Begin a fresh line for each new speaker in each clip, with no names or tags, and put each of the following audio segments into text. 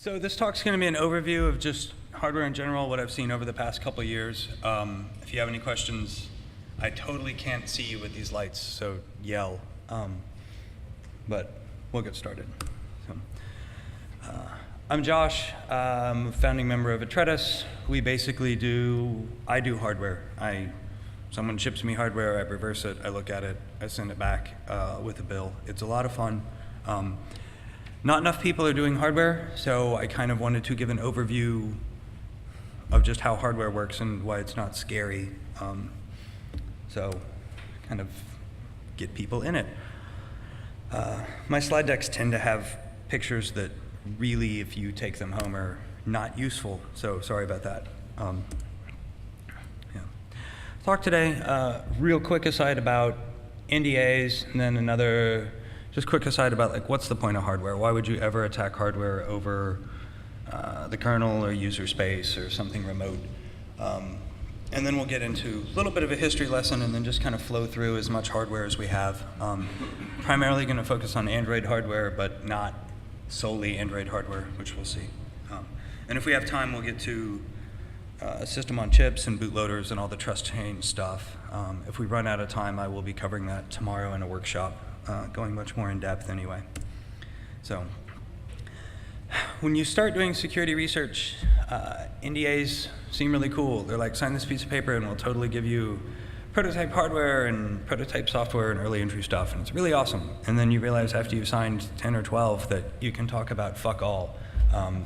So this talk's going to be an overview of just hardware in general, what I've seen over the past couple of years. If you have any questions, I totally can't see you with these lights, so yell. But we'll get started. So, I'm Josh. I'm a founding member of Atretis. We basically I do hardware. Someone ships me hardware, I reverse it, I look at it, I send it back with a bill. It's a lot of fun. Not enough people are doing hardware, so I kind of wanted to give an overview of just how hardware works and why it's not scary. So kind of get people in it. My slide decks tend to have pictures that really, if you take them home, are not useful, so sorry about that. Talk today, real quick aside about NDAs, and then another just quick aside about like what's the point of hardware? Why would you ever attack hardware over the kernel or user space or something remote? And then we'll get into a little bit of a history lesson and then just kind of flow through as much hardware as we have. Primarily going to focus on Android hardware, but not solely Android hardware, which we'll see. And if we have time, we'll get to system on chips and bootloaders and all the trust chain stuff. If we run out of time, I will be covering that tomorrow in a workshop, going much more in depth anyway. So when you start doing security research, NDAs seem really cool. They're like, sign this piece of paper and we'll totally give you prototype hardware and prototype software and early entry stuff, and it's really awesome. And then you realize after you've signed 10 or 12 that you can talk about fuck all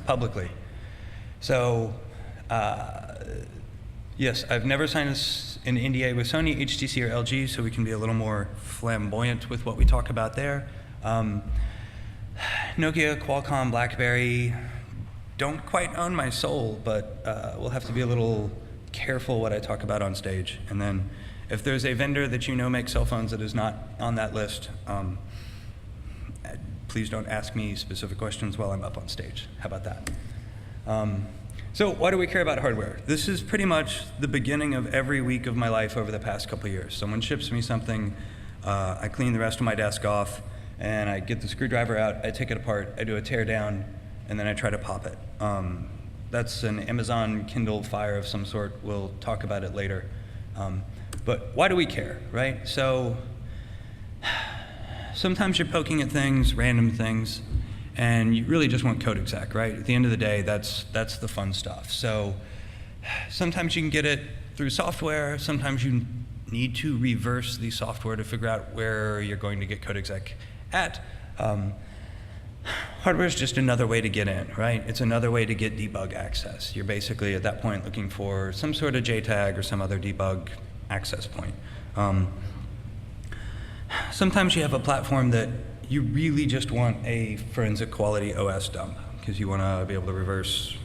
publicly. So yes, I've never signed an NDA with Sony, HTC, or LG, so we can be a little more flamboyant with what we talk about there. Nokia, Qualcomm, BlackBerry don't quite own my soul, but we'll have to be a little careful what I talk about on stage. And then if there's a vendor that you know makes cell phones that is not on that list, please don't ask me specific questions while I'm up on stage. How about that? So why do we care about hardware? This is pretty much the beginning of every week of my life over the past couple of years. Someone ships me something, I clean the rest of my desk off, and I get the screwdriver out, I take it apart, I do a tear down, and then I try to pop it. That's an Amazon Kindle Fire of some sort. We'll talk about it later. But why do we care, right? So sometimes you're poking at things, random things, and you really just want code exec, right? At the end of the day, that's the fun stuff. So sometimes you can get it through software. Sometimes you need to reverse the software to figure out where you're going to get code exec at. Hardware is just another way to get in, right? It's another way to get debug access. You're basically at that point looking for some sort of JTAG or some other debug access point. Sometimes you have a platform that you really just want a forensic quality OS dump because you want to be able to reverse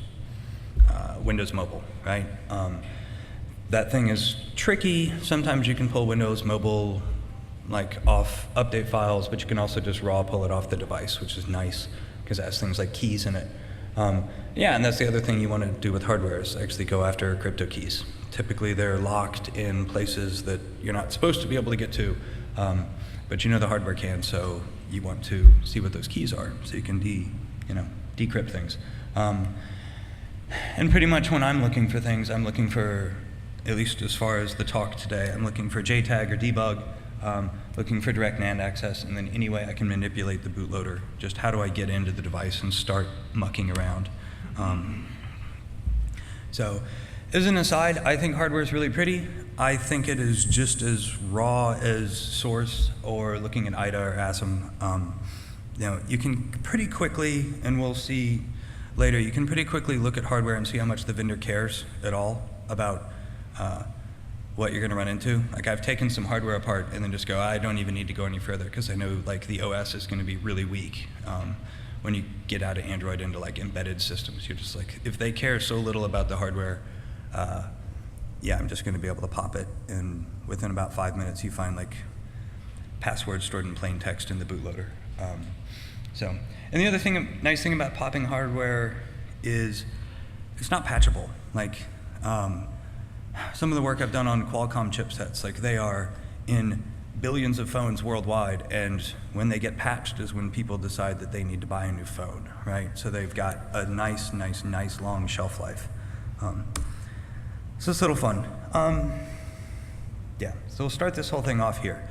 Windows Mobile, right? That thing is tricky. Sometimes you can pull Windows Mobile like off update files, but you can also just raw pull it off the device, which is nice because it has things like keys in it. Yeah, and that's the other thing you want to do with hardware is actually go after crypto keys. Typically they're locked in places that you're not supposed to be able to get to, but you know the hardware can, so you want to see what those keys are so you can decrypt things. And pretty much when I'm looking for things, I'm looking for, at least as far as the talk today, I'm looking for JTAG or debug, looking for direct NAND access, and then any way I can manipulate the bootloader. Just how do I get into the device and start mucking around? So as an aside, I think hardware is really pretty. I think it is just as raw as Source or looking at IDA or ASM. You can pretty quickly, and we'll see later, you can pretty quickly look at hardware and see how much the vendor cares at all about what you're going to run into. Like I've taken some hardware apart and then just go, I don't even need to go any further because I know like the OS is going to be really weak. When you get out of Android into like embedded systems, you're just like, if they care so little about the hardware, yeah, I'm just going to be able to pop it, and within about 5 minutes you find like passwords stored in plain text in the bootloader. And the other nice thing about popping hardware is it's not patchable. Like some of the work I've done on Qualcomm chipsets, like they are in billions of phones worldwide, and when they get patched is when people decide that they need to buy a new phone, right? So they've got a nice long shelf life. So it's a little fun. Yeah, so we'll start this whole thing off here.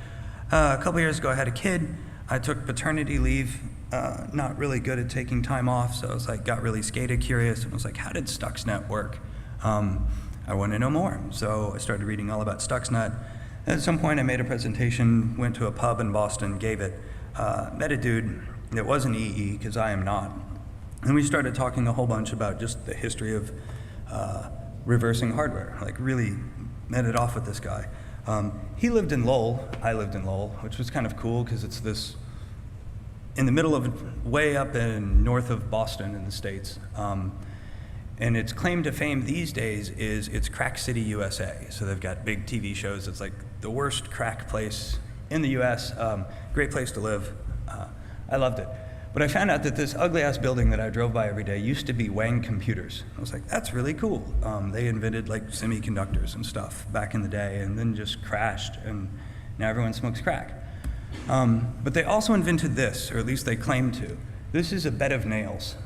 A couple years ago I had a kid. I took paternity leave, not really good at taking time off, so I was like, got really SCADA curious, and was like, how did Stuxnet work? I want to know more, so I started reading all about Stuxnet. At some point I made a presentation, went to a pub in Boston, gave it, met a dude that was an EE, because I am not, and we started talking a whole bunch about just the history of reversing hardware, like really met it off with this guy. He lived in Lowell, I lived in Lowell, which was kind of cool because it's this, in the middle of, way up in north of Boston in the States. And its claim to fame these days is it's Crack City, USA. So they've got big TV shows. It's like the worst crack place in the US, great place to live. I loved it. But I found out that this ugly ass building that I drove by every day used to be Wang Computers. I was like, that's really cool. They invented like semiconductors and stuff back in the day and then just crashed, and now everyone smokes crack. But they also invented this, or at least they claim to. This is a bed of nails.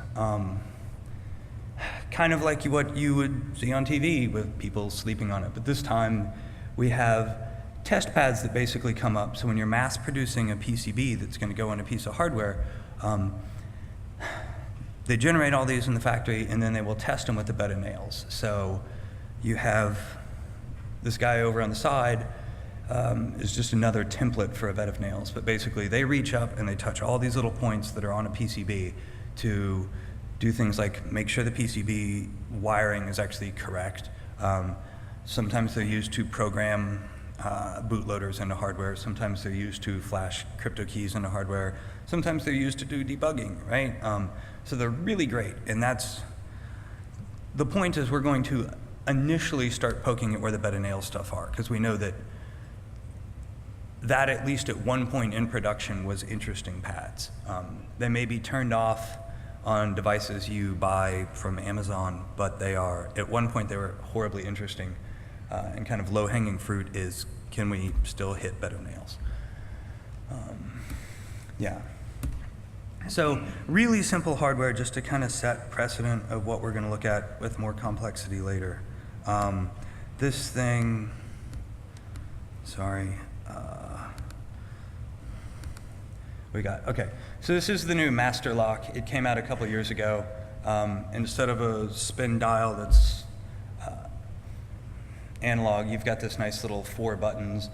Kind of like what you would see on TV with people sleeping on it. But this time we have test pads that basically come up. So when you're mass producing a PCB that's going to go on a piece of hardware, they generate all these in the factory and then they will test them with a bed of nails. So you have this guy over on the side is just another template for a bed of nails. But basically they reach up and they touch all these little points that are on a PCB to do things like make sure the PCB wiring is actually correct. Sometimes they're used to program bootloaders into hardware. Sometimes they're used to flash crypto keys into hardware. Sometimes they're used to do debugging, right? So they're really great. And that's, the point is we're going to initially start poking at where the bed of nails stuff are, because we know that at least at one point in production was interesting pads. They may be turned off on devices you buy from Amazon, but they are, at one point they were horribly interesting, and kind of low-hanging fruit is, can we still hit bed of nails? Yeah. So really simple hardware just to kind of set precedent of what we're gonna look at with more complexity later. This thing, sorry, okay. So this is the new master lock. It came out a couple years ago. Instead of a spin dial that's analog, you've got this nice little 4 buttons.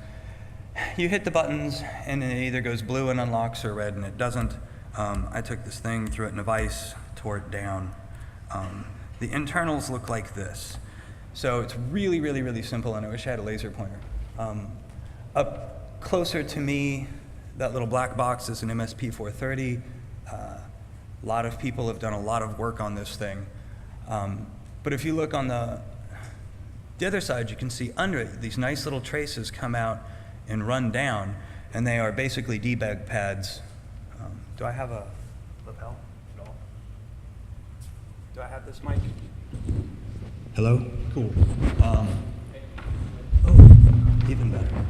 You hit the buttons and it either goes blue and unlocks or red and it doesn't. I took this thing, threw it in a vise, tore it down. The internals look like this. So it's really, really, really simple, and I wish I had a laser pointer. Up closer to me, that little black box is an MSP430. A lot of people have done a lot of work on this thing. But if you look on the other side, you can see under it, these nice little traces come out and run down, and they are basically debug pads. Do I have a lapel at all? Do I have this mic? Hello? Cool. Oh, even better.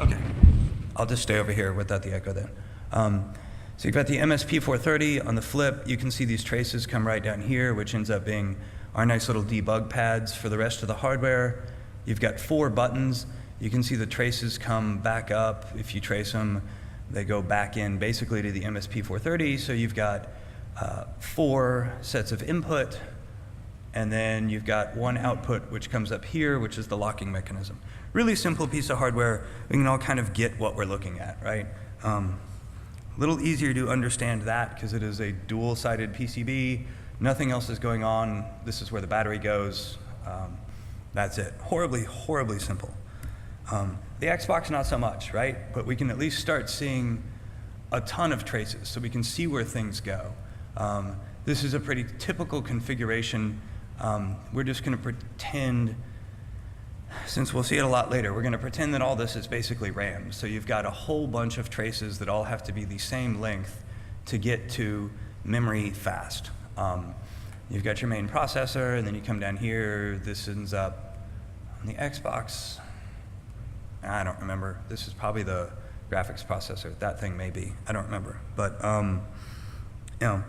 Okay, I'll just stay over here without the echo then. So you've got the MSP430 on the flip. You can see these traces come right down here, which ends up being our nice little debug pads for the rest of the hardware. You've got 4 buttons. You can see the traces come back up. If you trace them, they go back in basically to the MSP430. So you've got 4 sets of input, and then you've got 1 output, which comes up here, which is the locking mechanism. Really simple piece of hardware. We can all kind of get what we're looking at, right? A little easier to understand that because it is a dual-sided PCB. Nothing else is going on. This is where the battery goes. That's it. Horribly, horribly simple. The Xbox, not so much, right? But we can at least start seeing a ton of traces so we can see where things go. This is a pretty typical configuration. We're just going to pretend, since we'll see it a lot later, we're going to pretend that all this is basically RAM. So you've got a whole bunch of traces that all have to be the same length to get to memory fast. You've got your main processor, and then you come down here. This ends up on the Xbox. I don't remember. This is probably the graphics processor. That thing may be. I don't remember. But you know,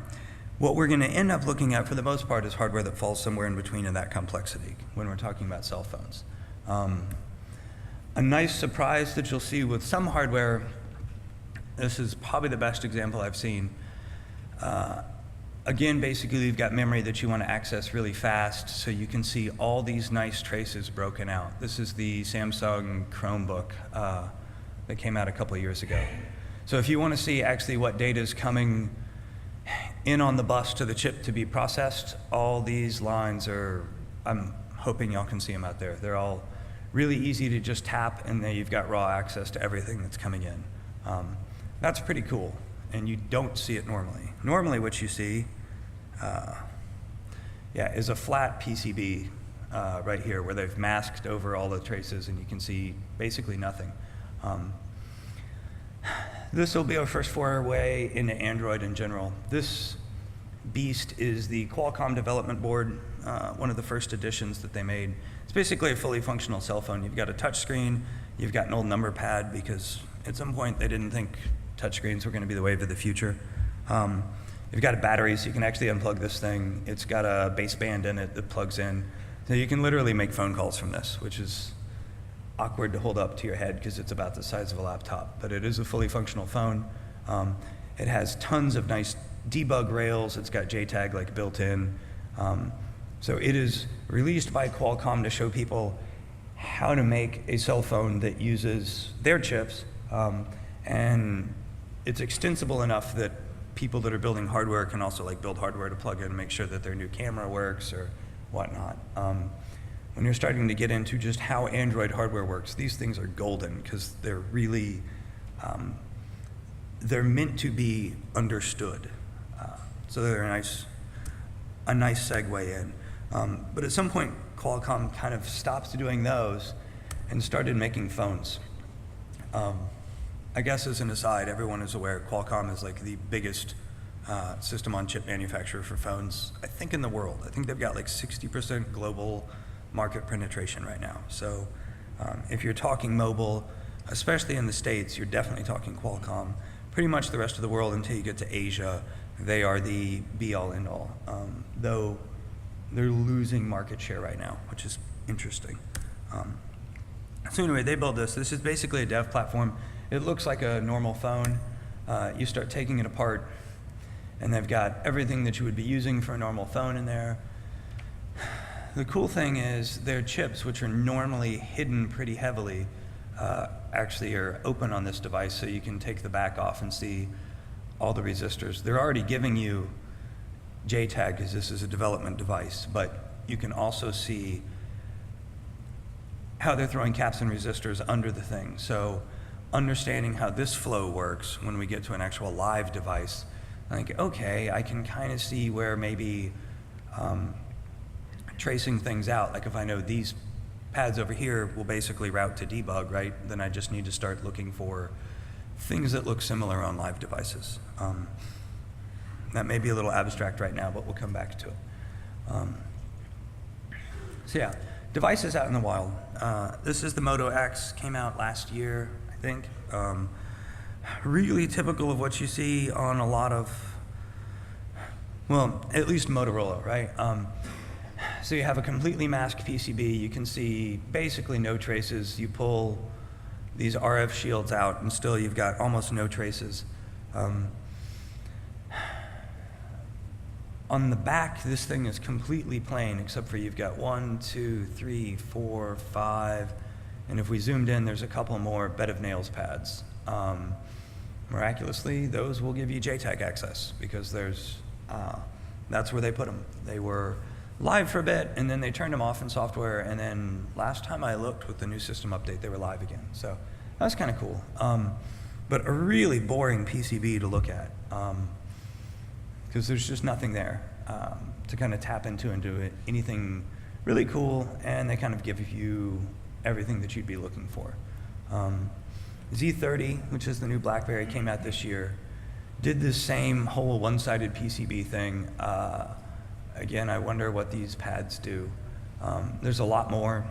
what we're going to end up looking at for the most part is hardware that falls somewhere in between in that complexity when we're talking about cell phones. A nice surprise that you'll see with some hardware, this is probably the best example I've seen. Again, basically you've got memory that you want to access really fast, so you can see all these nice traces broken out. This is the Samsung Chromebook that came out a couple of years ago. So if you want to see actually what data is coming in on the bus to the chip to be processed, all these lines are, I'm hoping y'all can see them out there. They're all really easy to just tap, and then you've got raw access to everything that's coming in. That's pretty cool, and you don't see it normally. Normally what you see is a flat PCB right here where they've masked over all the traces and you can see basically nothing. This will be our first foray into Android in general. This beast is the Qualcomm development board, one of the first editions that they made. It's basically a fully functional cell phone. You've got a touch screen, you've got an old number pad because at some point they didn't think touchscreens were going to be the wave of the future. You've got a battery, so you can actually unplug this thing. It's got a baseband in it that plugs in. So you can literally make phone calls from this, which is awkward to hold up to your head because it's about the size of a laptop. But it is a fully functional phone. It has tons of nice debug rails. It's got JTAG like built in. So it is released by Qualcomm to show people how to make a cell phone that uses their chips. And it's extensible enough that people that are building hardware can also like build hardware to plug in and make sure that their new camera works or whatnot. When you're starting to get into just how Android hardware works, these things are golden because they're really, they're meant to be understood. So they're a nice segue in. But at some point, Qualcomm kind of stopped doing those and started making phones. I guess as an aside, everyone is aware Qualcomm is like the biggest system-on-chip manufacturer for phones, I think, in the world. I think they've got like 60% global market penetration right now. So if you're talking mobile, especially in the States, you're definitely talking Qualcomm. Pretty much the rest of the world until you get to Asia, they are the be-all, end-all, though they're losing market share right now, which is interesting. So anyway, they build this. This is basically a dev platform. It looks like a normal phone. You start taking it apart, and they've got everything that you would be using for a normal phone in there. The cool thing is their chips, which are normally hidden pretty heavily, actually are open on this device, so you can take the back off and see all the resistors. They're already giving you JTAG because this is a development device, but you can also see how they're throwing caps and resistors under the thing. So understanding how this flow works when we get to an actual live device, like, okay, I can kind of see where maybe tracing things out, like if I know these pads over here will basically route to debug, right? Then I just need to start looking for things that look similar on live devices. That may be a little abstract right now, but we'll come back to it. So yeah, devices out in the wild. This is the Moto X, came out last year, I think. Really typical of what you see on a lot of, well, at least Motorola, right? So you have a completely masked PCB. You can see basically no traces. You pull these RF shields out, and still you've got almost no traces. On the back, this thing is completely plain, except for you've got 1, 2, 3, 4, 5, and if we zoomed in, there's a couple more bed of nails pads. Miraculously, those will give you JTAG access because there's, that's where they put them. They were live for a bit, and then they turned them off in software, and then last time I looked with the new system update, they were live again. So that's kind of cool. But a really boring PCB to look at because there's just nothing there to kind of tap into and do anything really cool, and they kind of give you everything that you'd be looking for. Z30, which is the new BlackBerry, came out this year, did this same whole one-sided PCB thing. Again, I wonder what these pads do. There's a lot more.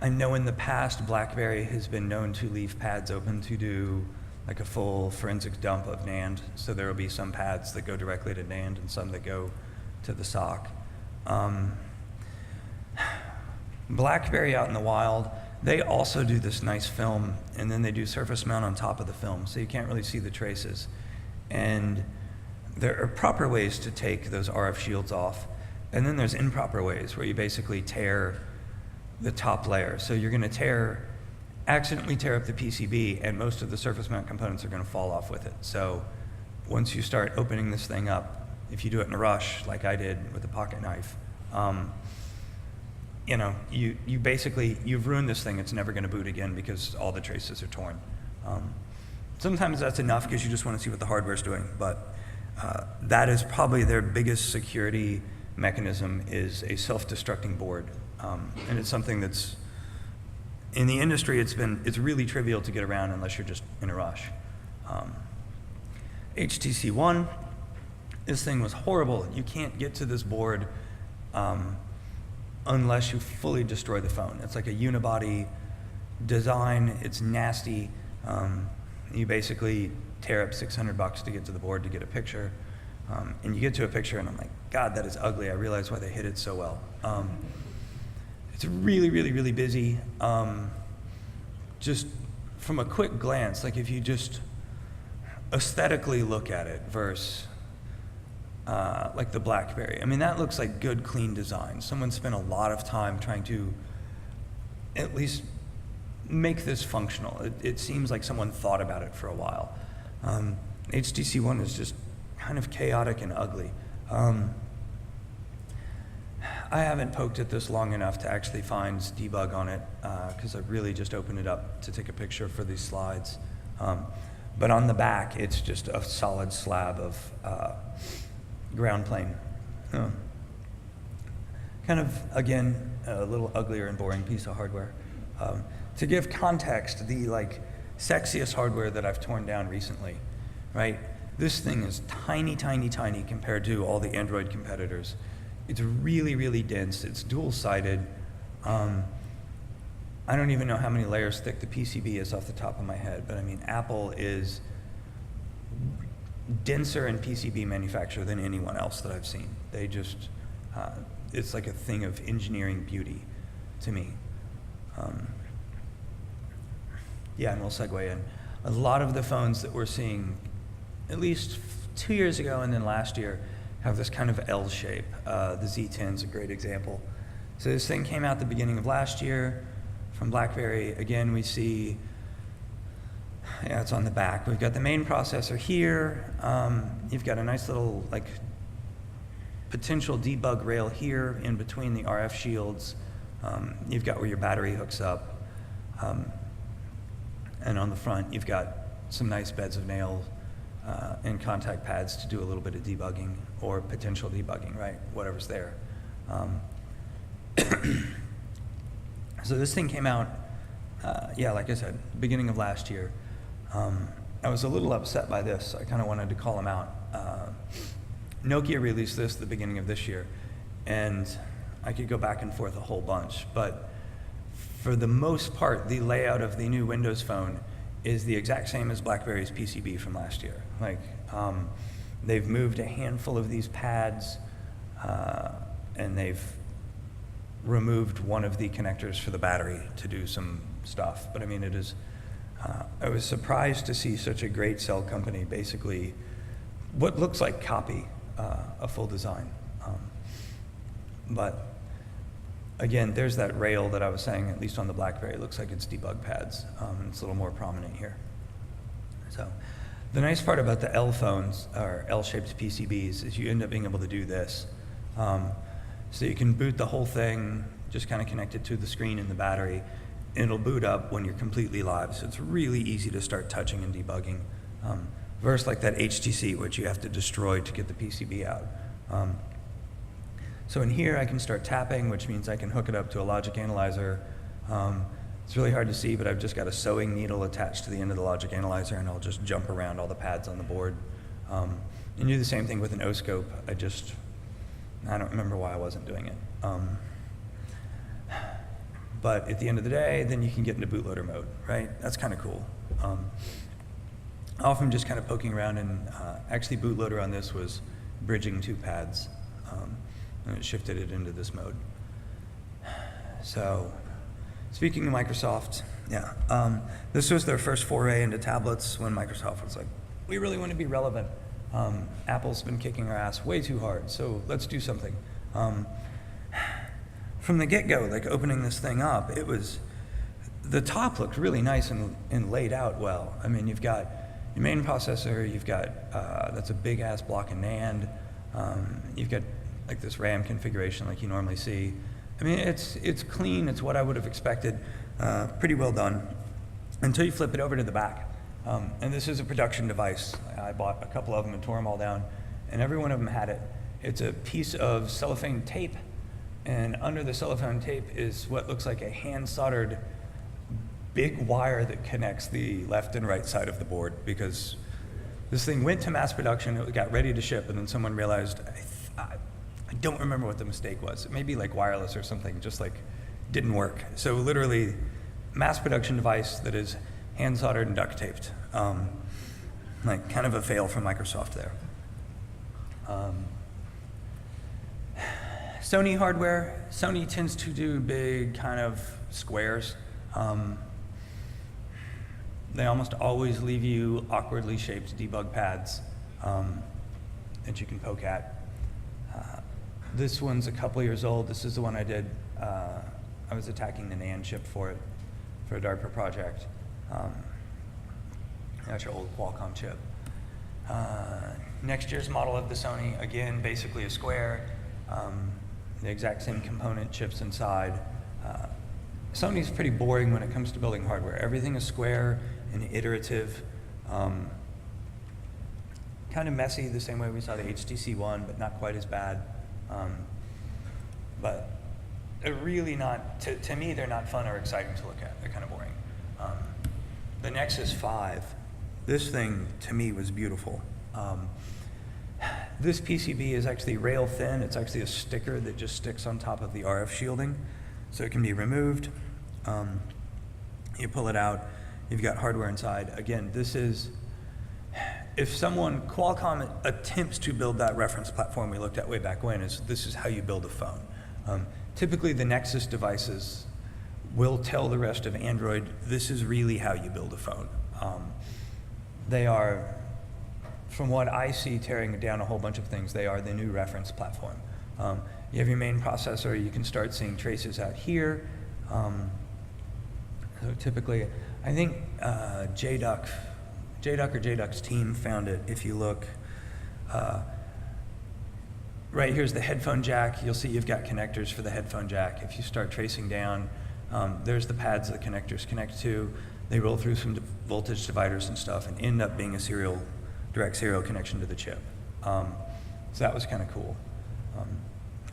I know in the past, BlackBerry has been known to leave pads open to do like a full forensic dump of NAND. So there will be some pads that go directly to NAND and some that go to the SoC. BlackBerry out in the wild, they also do this nice film, and then they do surface mount on top of the film, so you can't really see the traces. And there are proper ways to take those RF shields off, and then there's improper ways where you basically tear the top layer. So you're going to accidentally tear up the PCB, and most of the surface mount components are going to fall off with it. So once you start opening this thing up, if you do it in a rush, like I did with a pocket knife, you know, you've ruined this thing. It's never going to boot again because all the traces are torn. Sometimes that's enough because you just want to see what the hardware's doing, but that is probably their biggest security mechanism, is a self-destructing board. And it's something that's, in the industry, it's really trivial to get around unless you're just in a rush. HTC One, this thing was horrible. You can't get to this board unless you fully destroy the phone. It's like a unibody design. It's nasty. You basically tear up $600 to get to the board to get a picture. And you get to a picture and I'm like, God, that is ugly. I realize why they hid it so well. It's really, really, really busy. Just from a quick glance, like if you just aesthetically look at it versus like the BlackBerry. I mean, that looks like good, clean design. Someone spent a lot of time trying to at least make this functional. It seems like someone thought about it for a while. HTC One is just kind of chaotic and ugly. I haven't poked at this long enough to actually find debug on it because I really just opened it up to take a picture for these slides. But on the back, it's just a solid slab of ground plane. Kind of, again, a little uglier and boring piece of hardware. To give context, the sexiest hardware that I've torn down recently, right? This thing is tiny, tiny, tiny compared to all the Android competitors. It's really, really dense. It's dual-sided. I don't even know how many layers thick the PCB is off the top of my head, but I mean, Apple is denser in PCB manufacture than anyone else that I've seen. They just, it's like a thing of engineering beauty to me. Yeah, and we'll segue in. A lot of the phones that we're seeing, at least 2 years ago and then last year, have this kind of L shape. The Z10 is a great example. So this thing came out the beginning of last year from BlackBerry. Again, we see, yeah, it's on the back. We've got the main processor here. You've got a nice little potential debug rail here in between the RF shields. You've got where your battery hooks up. And on the front, you've got some nice beds of nails and contact pads to do a little bit of debugging or potential debugging, right? Whatever's there. So this thing came out, yeah, like I said, beginning of last year. I was a little upset by this. I kind of wanted to call them out. Nokia released this at the beginning of this year, and I could go back and forth a whole bunch, but for the most part, the layout of the new Windows Phone is the exact same as BlackBerry's PCB from last year. They've moved a handful of these pads, and they've removed one of the connectors for the battery to do some stuff. But I mean, it is, I was surprised to see such a great cell company basically what looks like copy a full design. But again, there's that rail that I was saying, at least on the BlackBerry, it looks like it's debug pads. It's a little more prominent here. So the nice part about the L phones, or L-shaped PCBs, is you end up being able to do this. So you can boot the whole thing, just kind of connect it to the screen and the battery, and it'll boot up when you're completely live. So it's really easy to start touching and debugging, versus like that HTC, which you have to destroy to get the PCB out. So in here, I can start tapping, which means I can hook it up to a logic analyzer. It's really hard to see, but I've just got a sewing needle attached to the end of the logic analyzer, and I'll just jump around all the pads on the board. And do the same thing with an O-scope. I don't remember why I wasn't doing it. but at the end of the day, then you can get into bootloader mode, right? That's kind of cool. Often just kind of poking around, and actually bootloader on this was bridging 2 pads, and it shifted it into this mode. So, speaking of Microsoft, yeah, this was their first foray into tablets when Microsoft was like, we really want to be relevant. Apple's been kicking our ass way too hard, so let's do something. From the get-go, like opening this thing up, the top looked really nice and laid out well. I mean, you've got your main processor, you've got, that's a big ass block of NAND, you've got like this RAM configuration like you normally see. I mean, it's clean, it's what I would have expected, pretty well done, until you flip it over to the back. And this is a production device. I bought a couple of them and tore them all down, and every one of them had it. It's a piece of cellophane tape, and under the cellophane tape is what looks like a hand-soldered big wire that connects the left and right side of the board, because this thing went to mass production, it got ready to ship, and then someone realized, I don't remember what the mistake was. It may be like wireless or something, just like didn't work. So literally, mass production device that is hand soldered and duct taped. Like kind of a fail from Microsoft there. Sony hardware. Sony tends to do big kind of squares. They almost always leave you awkwardly shaped debug pads that you can poke at. This one's a couple years old. This is the one I did. I was attacking the NAND chip for it, for a DARPA project. That's your old Qualcomm chip. Next year's model of the Sony, again, basically a square. The exact same component chips inside. Sony's pretty boring when it comes to building hardware. Everything is square and iterative. Kind of messy, the same way we saw the HTC One, but not quite as bad. But they're really not, to me, they're not fun or exciting to look at. They're kind of boring. The Nexus 5, this thing, to me, was beautiful. This PCB is actually rail thin. It's actually a sticker that just sticks on top of the RF shielding, so it can be removed. You pull it out, you've got hardware inside. Again, this is, if Qualcomm attempts to build that reference platform we looked at way back when, this is how you build a phone. Typically the Nexus devices will tell the rest of Android, this is really how you build a phone. They are, from what I see tearing down a whole bunch of things, they are the new reference platform. You have your main processor, you can start seeing traces out here. So typically, I think JDuck or JDuck's team found it. If you look, right here's the headphone jack. You'll see you've got connectors for the headphone jack. If you start tracing down, there's the pads the connectors connect to. They roll through some voltage dividers and stuff and end up being a direct serial connection to the chip. So that was kind of cool.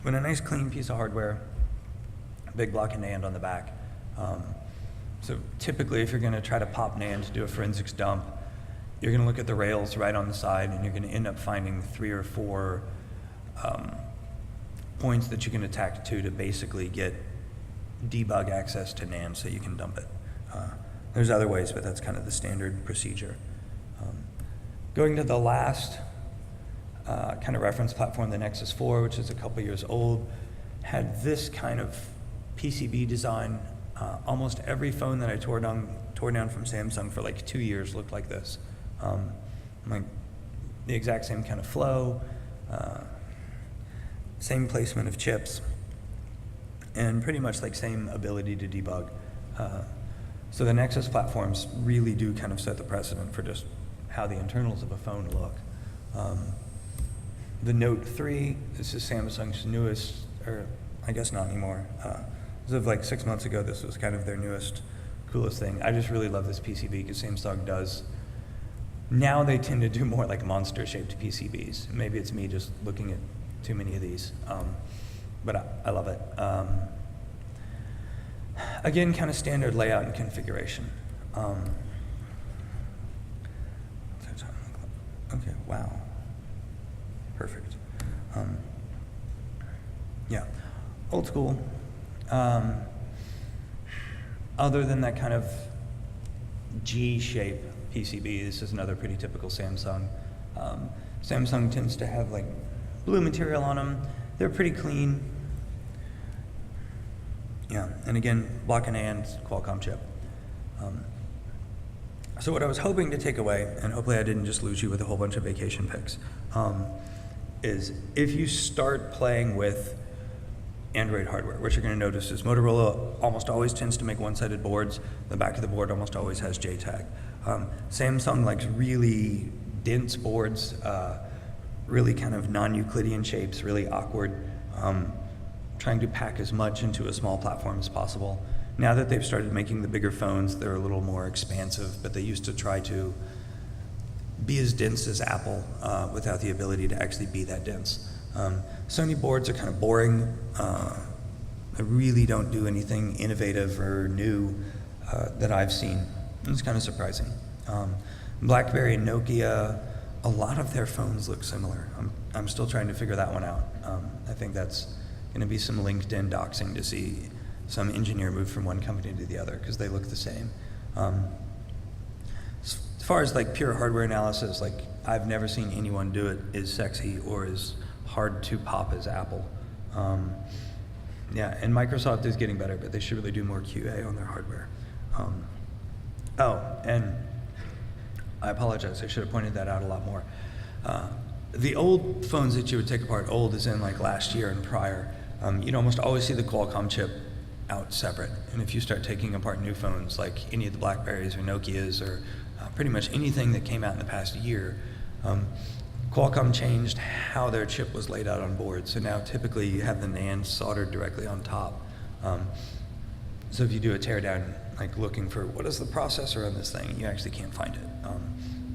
But a nice clean piece of hardware, big block of NAND on the back. So typically if you're gonna try to pop NAND to do a forensics dump, you're gonna look at the rails right on the side and you're gonna end up finding 3 or 4 points that you can attack to basically get debug access to NAND so you can dump it. There's other ways, but that's kind of the standard procedure. Going to the last kind of reference platform, the Nexus 4, which is a couple years old, had this kind of PCB design. Almost every phone that I tore down from Samsung for like 2 years looked like this. Like the exact same kind of flow, same placement of chips, and pretty much like same ability to debug. So the Nexus platforms really do kind of set the precedent for just how the internals of a phone look. The Note 3, this is Samsung's newest, or I guess not anymore. As of like 6 months ago, this was kind of their newest, coolest thing. I just really love this PCB because Samsung does, now they tend to do more like monster-shaped PCBs. Maybe it's me just looking at too many of these, but I love it. Again, kind of standard layout and configuration. Okay, wow, perfect. Yeah, old school. Other than that kind of G-shape PCB, this is another pretty typical Samsung. Samsung tends to have like blue material on them. They're pretty clean. Yeah, and again, block and AND Qualcomm chip. So what I was hoping to take away, and hopefully I didn't just lose you with a whole bunch of vacation pics, is if you start playing with Android hardware, what you're going to notice is Motorola almost always tends to make one-sided boards. The back of the board almost always has JTAG. Samsung likes really dense boards, really kind of non-Euclidean shapes, really awkward, trying to pack as much into a small platform as possible. Now that they've started making the bigger phones, they're a little more expansive, but they used to try to be as dense as Apple without the ability to actually be that dense. Sony boards are kind of boring. They really don't do anything innovative or new that I've seen. It's kind of surprising. BlackBerry and Nokia, a lot of their phones look similar. I'm still trying to figure that one out. I think that's going to be some LinkedIn doxing to see some engineer move from one company to the other because they look the same. As far as like pure hardware analysis, like I've never seen anyone do it as sexy or as hard to pop as Apple. Yeah, and Microsoft is getting better, but they should really do more QA on their hardware. Oh, and I apologize, I should have pointed that out a lot more. The old phones that you would take apart, old as in like last year and prior, you'd almost always see the Qualcomm chip out separate. And if you start taking apart new phones, like any of the BlackBerries or Nokias or pretty much anything that came out in the past year, Qualcomm changed how their chip was laid out on board. So now typically you have the NAND soldered directly on top. So if you do a teardown, like looking for what is the processor on this thing, you actually can't find it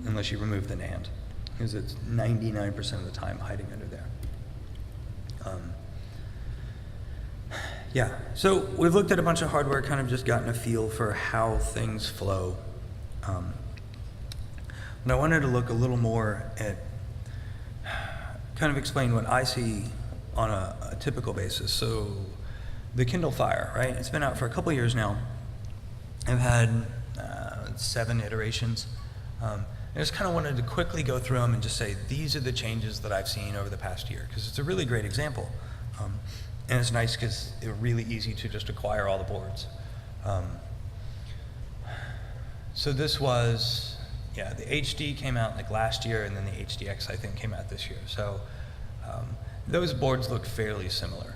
unless you remove the NAND, because it's 99% of the time hiding under there. Yeah, so we've looked at a bunch of hardware, kind of just gotten a feel for how things flow. But I wanted to look a little more at, kind of explain what I see on a typical basis. So the Kindle Fire, right? It's been out for a couple years now. I've had 7 iterations. I just kind of wanted to quickly go through them and just say, these are the changes that I've seen over the past year, because it's a really great example. And it's nice because they're really easy to just acquire all the boards. So this was, yeah, the HD came out like last year, and then the HDX I think came out this year. So those boards look fairly similar.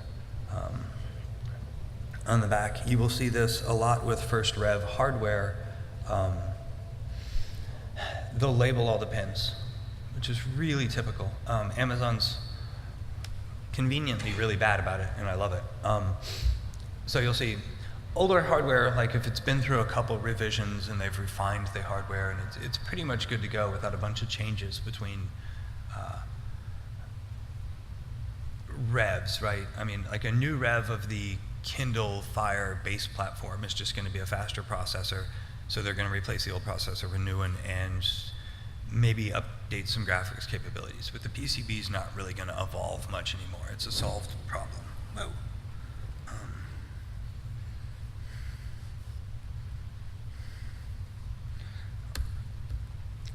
On the back, you will see this a lot with First Rev hardware. They'll label all the pins, which is really typical. Amazon's conveniently really bad about it, and I love it. So you'll see older hardware, like if it's been through a couple revisions and they've refined the hardware, and it's pretty much good to go without a bunch of changes between revs, right? I mean, like a new rev of the Kindle Fire base platform is just going to be a faster processor, so they're going to replace the old processor with a new one and maybe update some graphics capabilities. But the PCB is not really going to evolve much anymore. It's a solved problem. Whoa.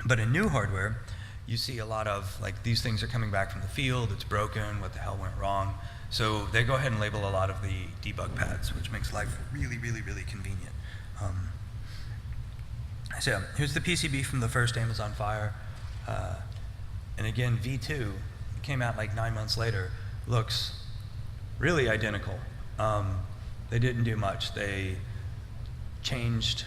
But in new hardware, you see a lot of, like, these things are coming back from the field, it's broken, what the hell went wrong? So they go ahead and label a lot of the debug pads, which makes life really, really, really convenient. So here's the PCB from the first Amazon Fire. And again, V2 came out like 9 months later, looks really identical. They didn't do much. They changed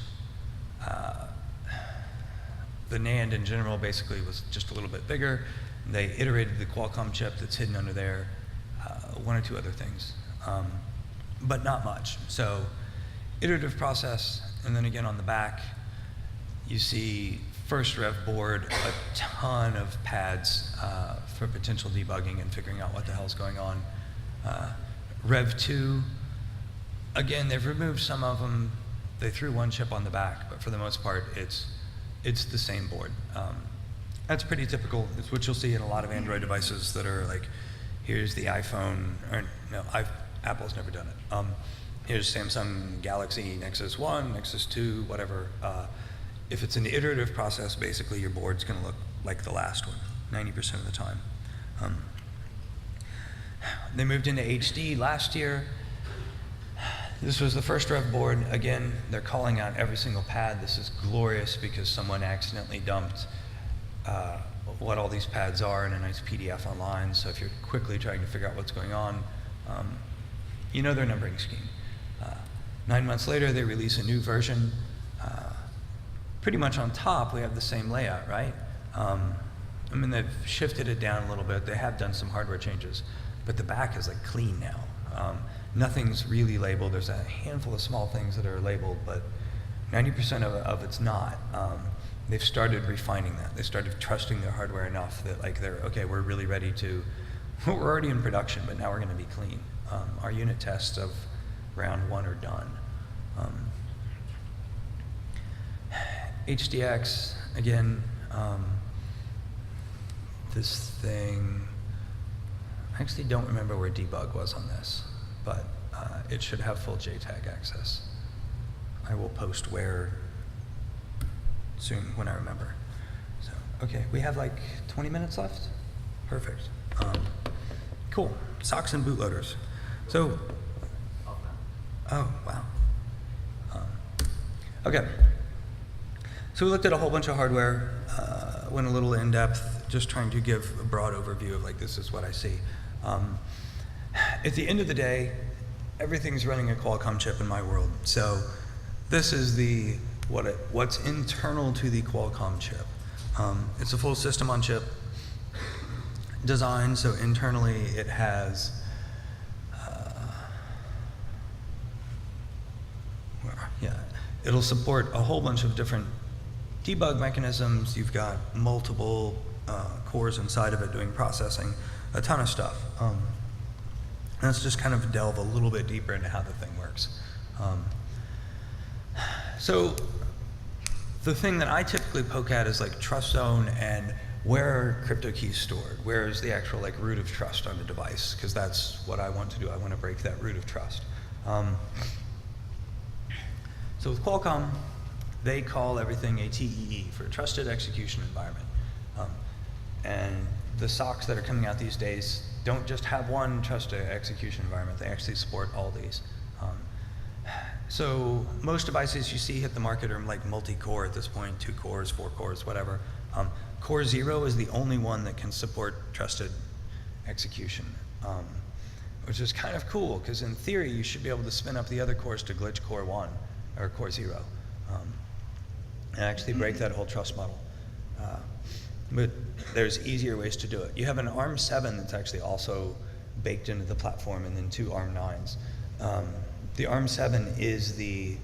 the NAND in general basically was just a little bit bigger. They iterated the Qualcomm chip that's hidden under there, 1 or 2 other things, but not much. So iterative process, and then again on the back, you see First Rev board, a ton of pads for potential debugging and figuring out what the hell's going on. Rev 2, again, they've removed some of them. They threw 1 chip on the back, but for the most part, it's the same board. That's pretty typical. It's what you'll see in a lot of Android devices that are like, here's the iPhone, or no, Apple's never done it. here's Samsung Galaxy Nexus 1, Nexus 2, whatever. If it's an iterative process, basically your board's going to look like the last one, 90% of the time. They moved into HD last year. This was the first rev board. Again, they're calling out every single pad. This is glorious because someone accidentally dumped what all these pads are in a nice PDF online. So if you're quickly trying to figure out what's going on, you know their numbering scheme. 9 months later, they release a new version. Pretty much on top, we have the same layout, right? I mean, they've shifted it down a little bit. They have done some hardware changes, but the back is like clean now. Nothing's really labeled. There's a handful of small things that are labeled, but 90% of it's not. They've started refining that. They started trusting their hardware enough that like they're, okay, we're really ready to, we're already in production, but now we're gonna be clean. Our unit tests of round 1 are done. HDX, again, this thing, I actually don't remember where debug was on this, but it should have full JTAG access. I will post where soon when I remember. So, okay, we have like 20 minutes left? Perfect. Cool, SoCs and bootloaders. So, oh, wow. Okay. So we looked at a whole bunch of hardware, went a little in depth, just trying to give a broad overview of like, this is what I see. At the end of the day, everything's running a Qualcomm chip in my world. So this is the what's internal to the Qualcomm chip. It's a full system on chip design. So internally it has, it'll support a whole bunch of different debug mechanisms. You've got multiple cores inside of it doing processing, a ton of stuff. Let's just kind of delve a little bit deeper into how the thing works. So the thing that I typically poke at is like trust zone and where are crypto keys stored? Where is the actual like root of trust on the device? Because that's what I want to do. I want to break that root of trust. So with Qualcomm, they call everything a TEE for Trusted Execution Environment. And the SoCs that are coming out these days don't just have one trusted execution environment. They actually support all these. So most devices you see hit the market are like multi-core at this point, 2 cores, 4 cores, whatever. Core 0 is the only one that can support trusted execution, which is kind of cool because in theory you should be able to spin up the other cores to glitch core 1 or core 0 and actually break that whole trust model. But there's easier ways to do it. You have an ARM7 that's actually also baked into the platform, and then 2 ARM9s. The ARM7 is the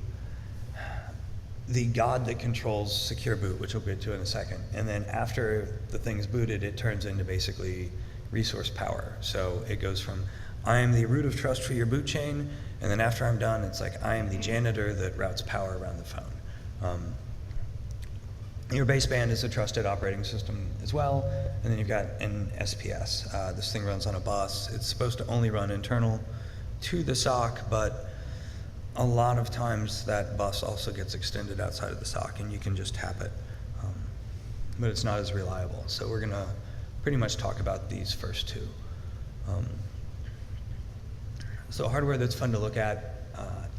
god that controls secure boot, which we'll get to in a second. And then after the thing's booted, it turns into basically resource power. So it goes from, I am the root of trust for your boot chain, and then after I'm done, it's like, I am the janitor that routes power around the phone. Your baseband is a trusted operating system as well, and then you've got an SPS. This thing runs on a bus. It's supposed to only run internal to the SoC, but a lot of times that bus also gets extended outside of the SoC, and you can just tap it, but it's not as reliable. So we're gonna pretty much talk about these first 2. So hardware that's fun to look at,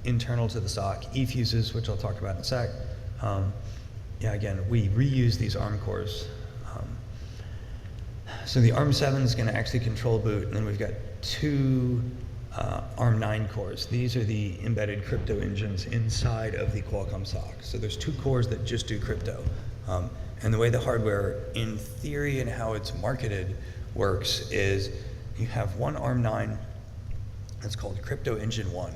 internal to the SoC, eFuses, which I'll talk about in a sec. Yeah, again, we reuse these ARM cores. So the ARM7 is going to actually control boot, and then we've got 2 ARM9 cores. These are the embedded crypto engines inside of the Qualcomm SoC. So there's 2 cores that just do crypto. And the way the hardware, in theory and how it's marketed, works is you have one ARM9 that's called Crypto Engine 1,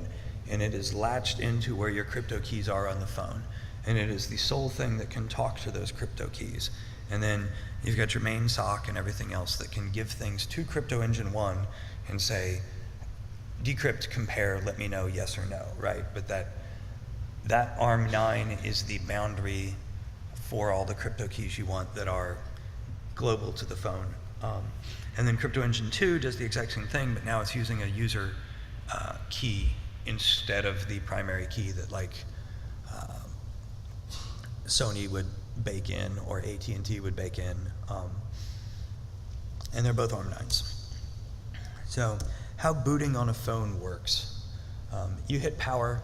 and it is latched into where your crypto keys are on the phone. And it is the sole thing that can talk to those crypto keys. And then you've got your main SoC and everything else that can give things to Crypto Engine 1 and say, decrypt, compare, let me know yes or no, right? But that ARM9 is the boundary for all the crypto keys you want that are global to the phone. And then Crypto Engine 2 does the exact same thing, but now it's using a user key instead of the primary key that like Sony would bake in or AT&T would bake in, and they're both ARM9s. So how booting on a phone works. You hit power,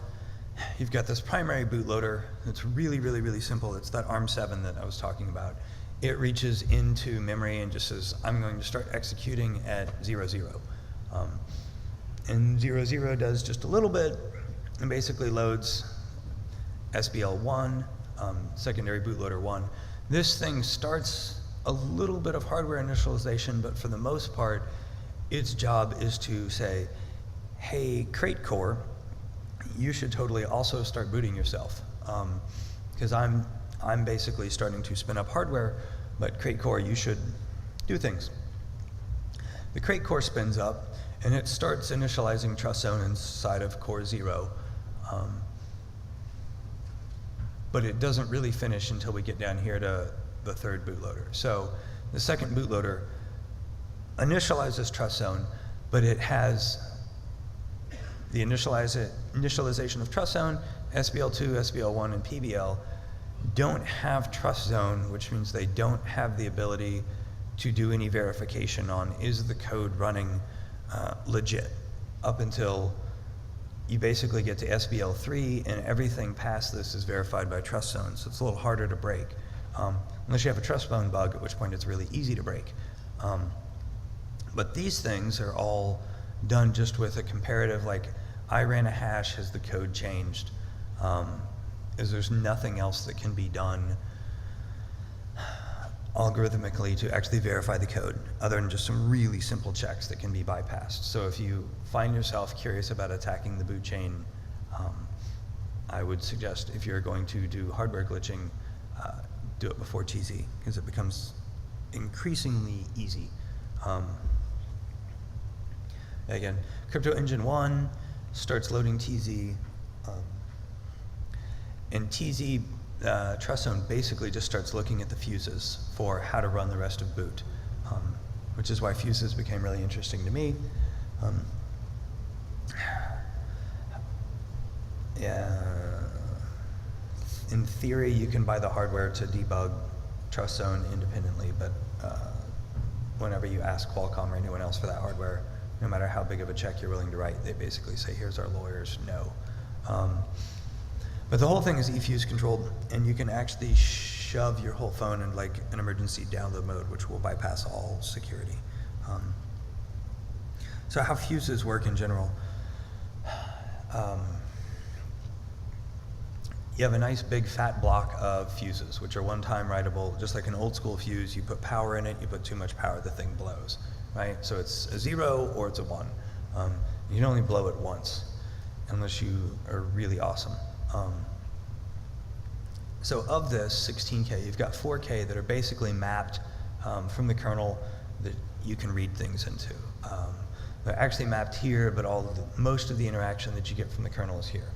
you've got this primary bootloader that's really, really, really simple. It's that ARM7 that I was talking about. It reaches into memory and just says, I'm going to start executing at 0, 0. And 0, 0 does just a little bit and basically loads SBL1, secondary bootloader 1. This thing starts a little bit of hardware initialization, but for the most part, its job is to say, hey, crate core, you should totally also start booting yourself. Because I'm basically starting to spin up hardware, but crate core, you should do things. The crate core spins up, and it starts initializing trust zone inside of core 0. But it doesn't really finish until we get down here to the third bootloader. So the second bootloader initializes trust zone, but it has the initialization of trust zone, SBL2, SBL1, and PBL don't have trust zone, which means they don't have the ability to do any verification on is the code running legit up until you basically get to SBL3 and everything past this is verified by trust zone. So it's a little harder to break unless you have a trust zone bug, at which point it's really easy to break. But these things are all done just with a comparative, like I ran a hash, has the code changed? Is there's nothing else that can be done algorithmically to actually verify the code other than just some really simple checks that can be bypassed. So if you find yourself curious about attacking the boot chain, I would suggest if you're going to do hardware glitching, do it before TZ because it becomes increasingly easy. Again, Crypto Engine 1 starts loading TZ, and TZ trust zone basically just starts looking at the fuses for how to run the rest of boot, which is why fuses became really interesting to me. In theory, you can buy the hardware to debug trust zone independently, but whenever you ask Qualcomm or anyone else for that hardware, no matter how big of a check you're willing to write, they basically say, here's our lawyers, no. But the whole thing is eFuse controlled, and you can actually shove your whole phone in like an emergency download mode, which will bypass all security. So how fuses work in general. You have a nice big fat block of fuses, which are one-time writable, just like an old school fuse. You put power in it, you put too much power, the thing blows, right? So it's a 0 or it's a 1. You can only blow it once, unless you are really awesome. So of this 16K, you've got 4K that are basically mapped from the kernel that you can read things into. They're actually mapped here, but most of the interaction that you get from the kernel is here.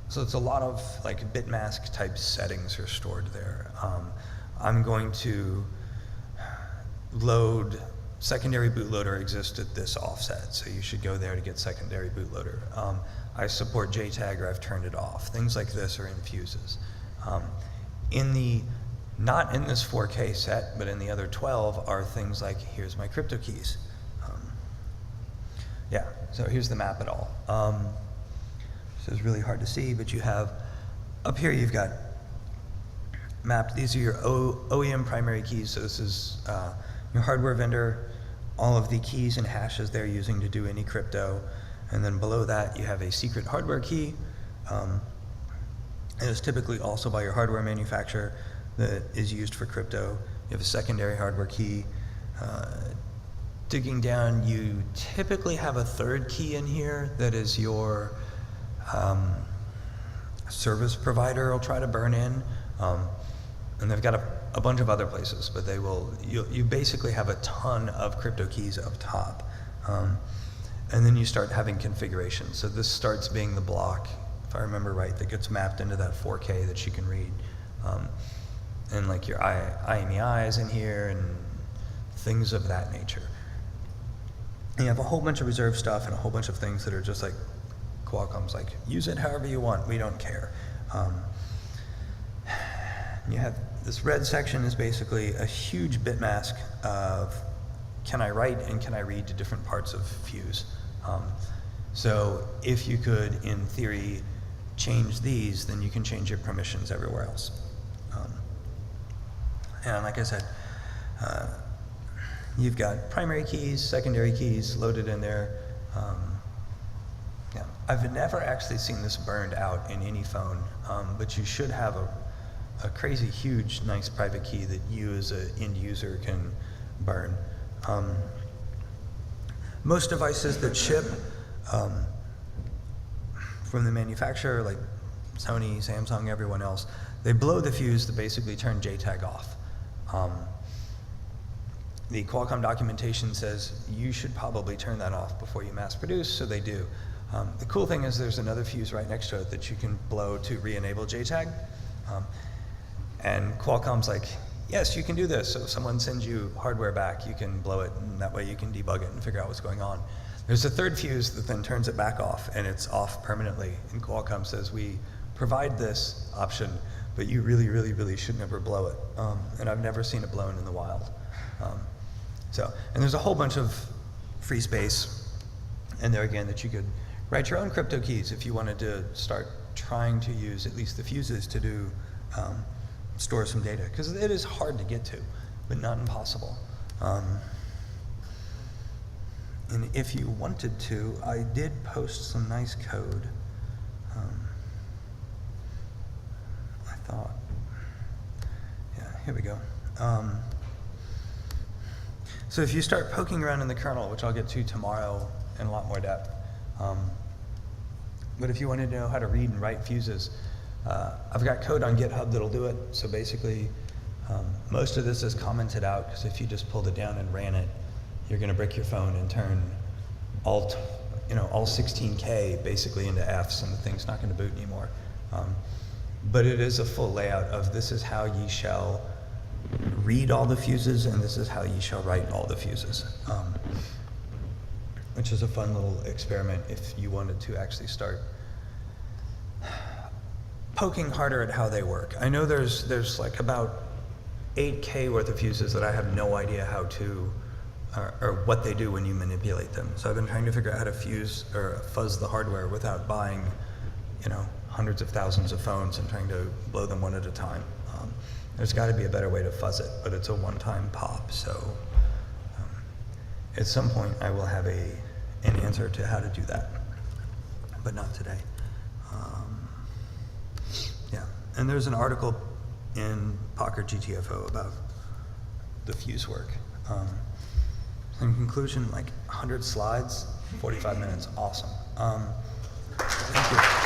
So it's a lot of like bitmask type settings are stored there. I'm going to load secondary bootloader exists at this offset, so you should go there to get secondary bootloader. I support JTAG or I've turned it off. Things like this are in fuses. Not in this 4K set, but in the other 12 are things like, here's my crypto keys. So here's the map at all. So it's really hard to see, but you have, up here you've got mapped, these are your OEM primary keys, so this is your hardware vendor, all of the keys and hashes they're using to do any crypto, and then below that you have a secret hardware key, and it's typically also by your hardware manufacturer that is used for crypto. You have a secondary hardware key. Digging down, you typically have a third key in here that is your service provider will try to burn in, and they've got a bunch of other places, but they will, you basically have a ton of crypto keys up top, and then you start having configuration. So this starts being the block, if I remember right, that gets mapped into that 4K that you can read, and like your IMEIs in here and things of that nature. And you have a whole bunch of reserve stuff and a whole bunch of things that are just like Qualcomm's like, use it however you want, we don't care. You have this red section is basically a huge bit mask of can I write and can I read to different parts of fuse. So if you could, in theory, change these, then you can change your permissions everywhere else. And like I said, you've got primary keys, secondary keys loaded in there. Yeah. I've never actually seen this burned out in any phone, but you should have a crazy huge nice private key that you as an end user can burn. Most devices that ship from the manufacturer, like Sony, Samsung, everyone else, they blow the fuse to basically turn JTAG off. The Qualcomm documentation says you should probably turn that off before you mass produce, so they do. The cool thing is there's another fuse right next to it that you can blow to re-enable JTAG. And Qualcomm's like, yes, you can do this. So if someone sends you hardware back, you can blow it, and that way you can debug it and figure out what's going on. There's a third fuse that then turns it back off, and it's off permanently. And Qualcomm says, we provide this option, but you really, really, really should never blow it. And I've never seen it blown in the wild. And there's a whole bunch of free space in there again that you could write your own crypto keys if you wanted to start trying to use at least the fuses to do store some data, because it is hard to get to, but not impossible. And if you wanted to, I did post some nice code. I thought, yeah, here we go. So if you start poking around in the kernel, which I'll get to tomorrow in a lot more depth, but if you wanted to know how to read and write fuses, I've got code on GitHub that'll do it. So basically, most of this is commented out, because if you just pulled it down and ran it, you're going to brick your phone and turn all 16K basically into Fs, and the thing's not going to boot anymore. But it is a full layout of this is how ye shall read all the fuses, and this is how ye shall write all the fuses, which is a fun little experiment if you wanted to actually start poking harder at how they work. I know there's like about 8K worth of fuses that I have no idea how to, or what they do when you manipulate them. So I've been trying to figure out how to fuse or fuzz the hardware without buying, hundreds of thousands of phones and trying to blow them one at a time. There's got to be a better way to fuzz it, but it's a one-time pop. So at some point I will have an answer to how to do that, but not today. Yeah, and there's an article in Pocker GTFO about the fuse work. In conclusion, like 100 slides, 45 minutes, awesome. Thank you.